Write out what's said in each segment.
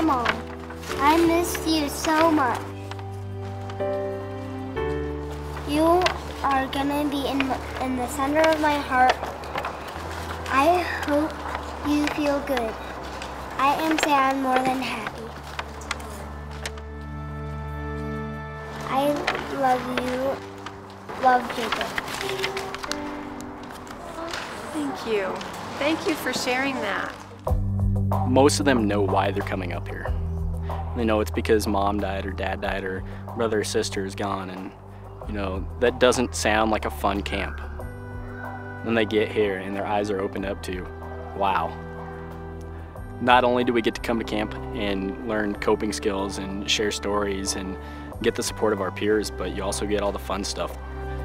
Mom. I missed you so much. You are gonna be in the center of my heart. I hope you feel good. I am sad more than happy. I love you. Love, Jacob. Thank you. Thank you for sharing that. Most of them know why they're coming up here. They know it's because mom died or dad died or brother or sister is gone, and you know, that doesn't sound like a fun camp. Then they get here and their eyes are opened up to, wow. Not only do we get to come to camp and learn coping skills and share stories and get the support of our peers, but you also get all the fun stuff.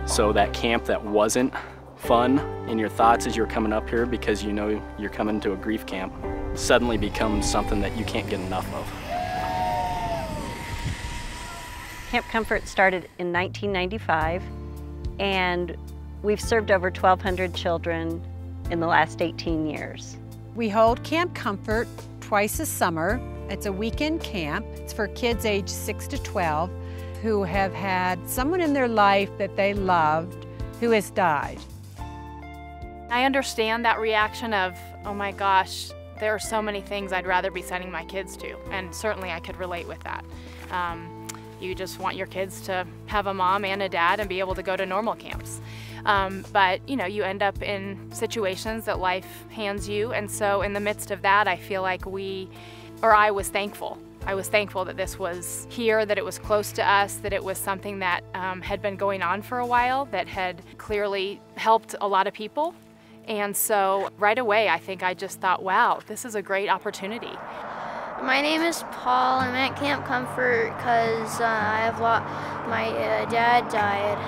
So that camp that wasn't fun in your thoughts as you're coming up here because you know you're coming to a grief camp suddenly becomes something that you can't get enough of. Camp Comfort started in 1995, and we've served over 1,200 children in the last 18 years. We hold Camp Comfort twice a summer. It's a weekend camp. It's for kids aged 6 to 12 who have had someone in their life that they loved who has died. I understand that reaction of, oh my gosh, there are so many things I'd rather be sending my kids to, and certainly I could relate with that. You just want your kids to have a mom and a dad and be able to go to normal camps. But you know, you end up in situations that life hands you, and so in the midst of that, I feel like I was thankful. I was thankful that this was here, that it was close to us, that it was something that had been going on for a while, that had clearly helped a lot of people. And so right away, I think I just thought, wow, this is a great opportunity. My name is Paul. I'm at Camp Comfort because my dad died.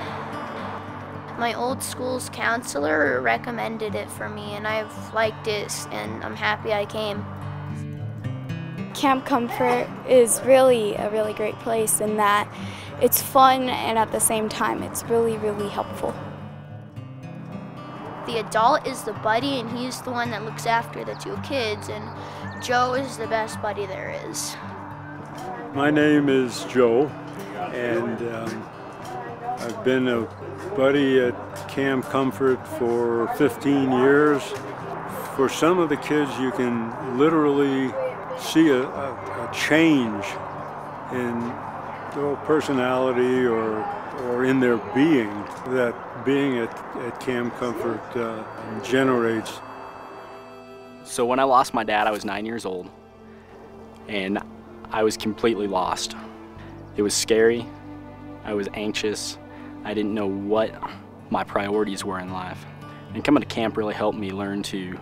My old school's counselor recommended it for me, and I've liked it, and I'm happy I came. Camp Comfort is really a really great place in that it's fun, and at the same time it's really, really helpful. The adult is the buddy, and he's the one that looks after the two kids, and Joe is the best buddy there is. My name is Joe, and I've been a buddy at Camp Comfort for 15 years. For some of the kids, you can literally see a change in their personality or in their being that being at Camp Comfort generates. So when I lost my dad, I was 9 years old, and I was completely lost. It was scary, I was anxious, I didn't know what my priorities were in life. And coming to camp really helped me learn to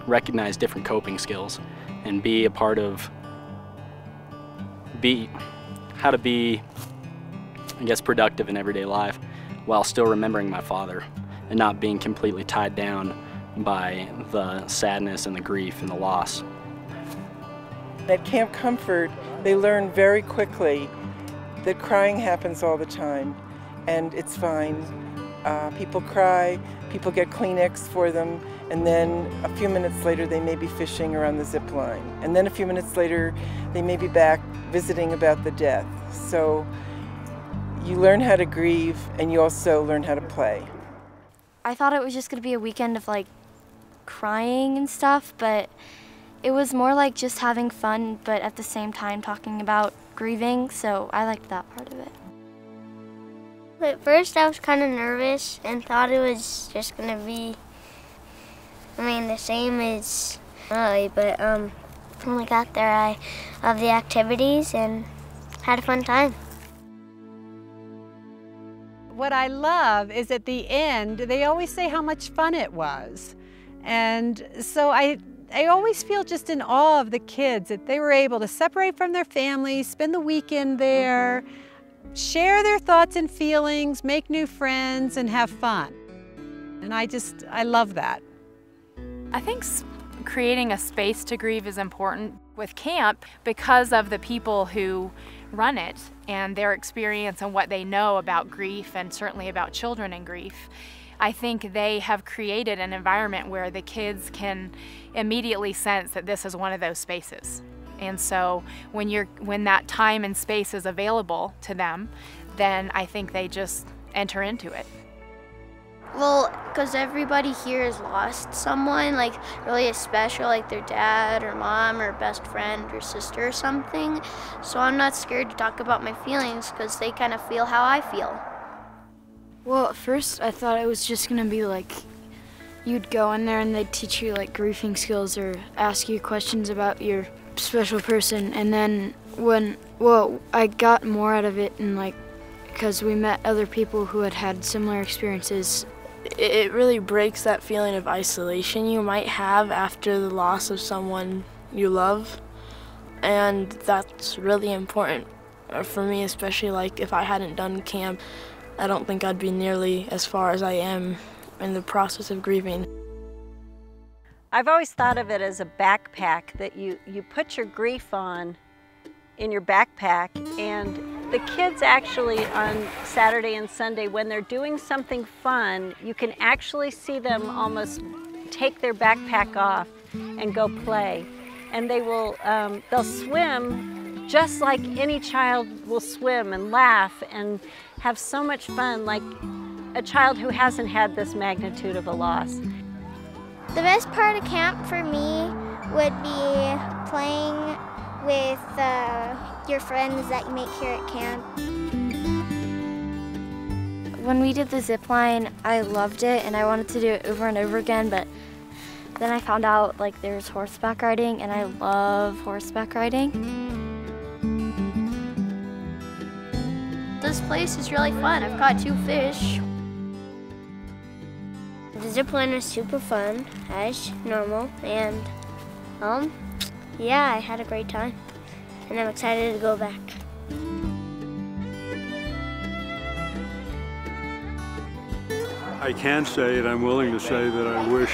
recognize different coping skills and be a part of how to be, I guess, productive in everyday life while still remembering my father and not being completely tied down by the sadness and the grief and the loss. At Camp Comfort, they learn very quickly that crying happens all the time, and it's fine. People cry, people get Kleenex for them, and then a few minutes later they may be fishing around the zip line. And then a few minutes later they may be back visiting about the death. So you learn how to grieve, and you also learn how to play. I thought it was just going to be a weekend of like crying and stuff, but it was more like just having fun, but at the same time talking about grieving, so I liked that part of it. At first I was kind of nervous and thought it was just going to be, the same as early, but when we got there I loved the activities and had a fun time. What I love is at the end, they always say how much fun it was. And so I always feel just in awe of the kids that they were able to separate from their families, spend the weekend there, share their thoughts and feelings, make new friends, and have fun. And I love that. I think creating a space to grieve is important with camp because of the people who run it and their experience and what they know about grief, and certainly about children in grief. I think they have created an environment where the kids can immediately sense that this is one of those spaces. And so when that time and space is available to them, then I think they just enter into it. Well, because everybody here has lost someone, like really special, like their dad or mom or best friend or sister or something. So I'm not scared to talk about my feelings because they kind of feel how I feel. Well, at first I thought it was just gonna be like you'd go in there and they'd teach you like grieving skills or ask you questions about your special person, and then I got more out of it, and like because we met other people who had had similar experiences. It really breaks that feeling of isolation you might have after the loss of someone you love, and that's really important for me, especially like if I hadn't done camp, I don't think I'd be nearly as far as I am in the process of grieving. I've always thought of it as a backpack that you put your grief on in your backpack, and the kids actually on Saturday and Sunday, when they're doing something fun, you can actually see them almost take their backpack off and go play. And they'll swim just like any child will swim and laugh and have so much fun, like a child who hasn't had this magnitude of a loss. The best part of camp for me would be playing with your friends that you make here at camp. When we did the zip line, I loved it and I wanted to do it over and over again, but then I found out like there's horseback riding, and I love horseback riding. This place is really fun. I've caught 2 fish. The zip line was super fun, as normal, and yeah, I had a great time, and I'm excited to go back. I can say it, I'm willing to say that I wish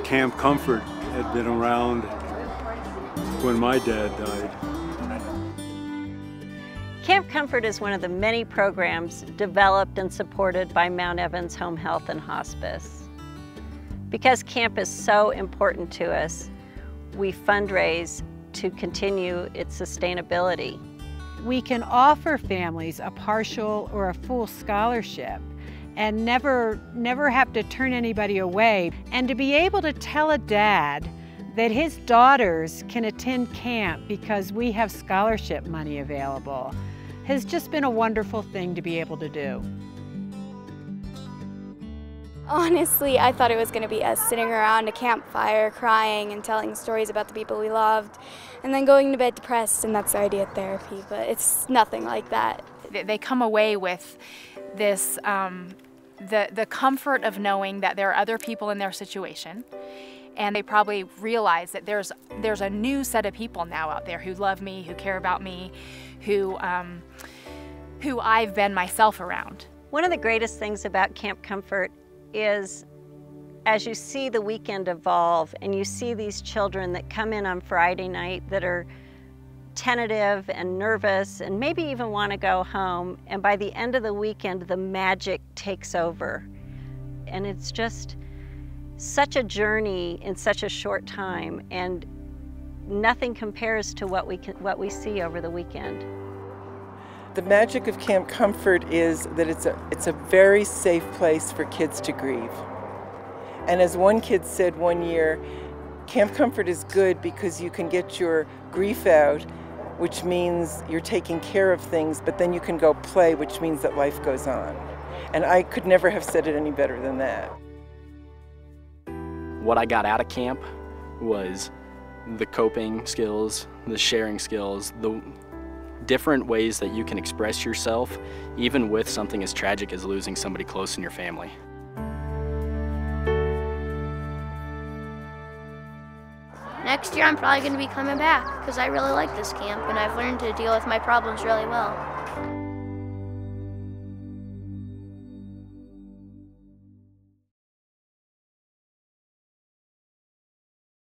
Camp Comfort had been around when my dad died. Camp Comfort is one of the many programs developed and supported by Mount Evans Home Health and Hospice. Because camp is so important to us, we fundraise to continue its sustainability. We can offer families a partial or a full scholarship and never have to turn anybody away. And to be able to tell a dad that his daughters can attend camp because we have scholarship money available has just been a wonderful thing to be able to do. Honestly, I thought it was going to be us sitting around a campfire crying and telling stories about the people we loved and then going to bed depressed, and that's the idea of therapy, but it's nothing like that. They come away with this, the comfort of knowing that there are other people in their situation, and they probably realize that there's a new set of people now out there who love me, who care about me, who I've been myself around. One of the greatest things about Camp Comfort is as you see the weekend evolve and you see these children that come in on Friday night that are tentative and nervous and maybe even want to go home, and by the end of the weekend the magic takes over. And it's just such a journey in such a short time, and nothing compares to what we see over the weekend. The magic of Camp Comfort is that it's a very safe place for kids to grieve. And as one kid said one year, Camp Comfort is good because you can get your grief out, which means you're taking care of things, but then you can go play, which means that life goes on. And I could never have said it any better than that. What I got out of camp was the coping skills, the sharing skills, the different ways that you can express yourself, even with something as tragic as losing somebody close in your family. Next year I'm probably going to be coming back because I really like this camp and I've learned to deal with my problems really well.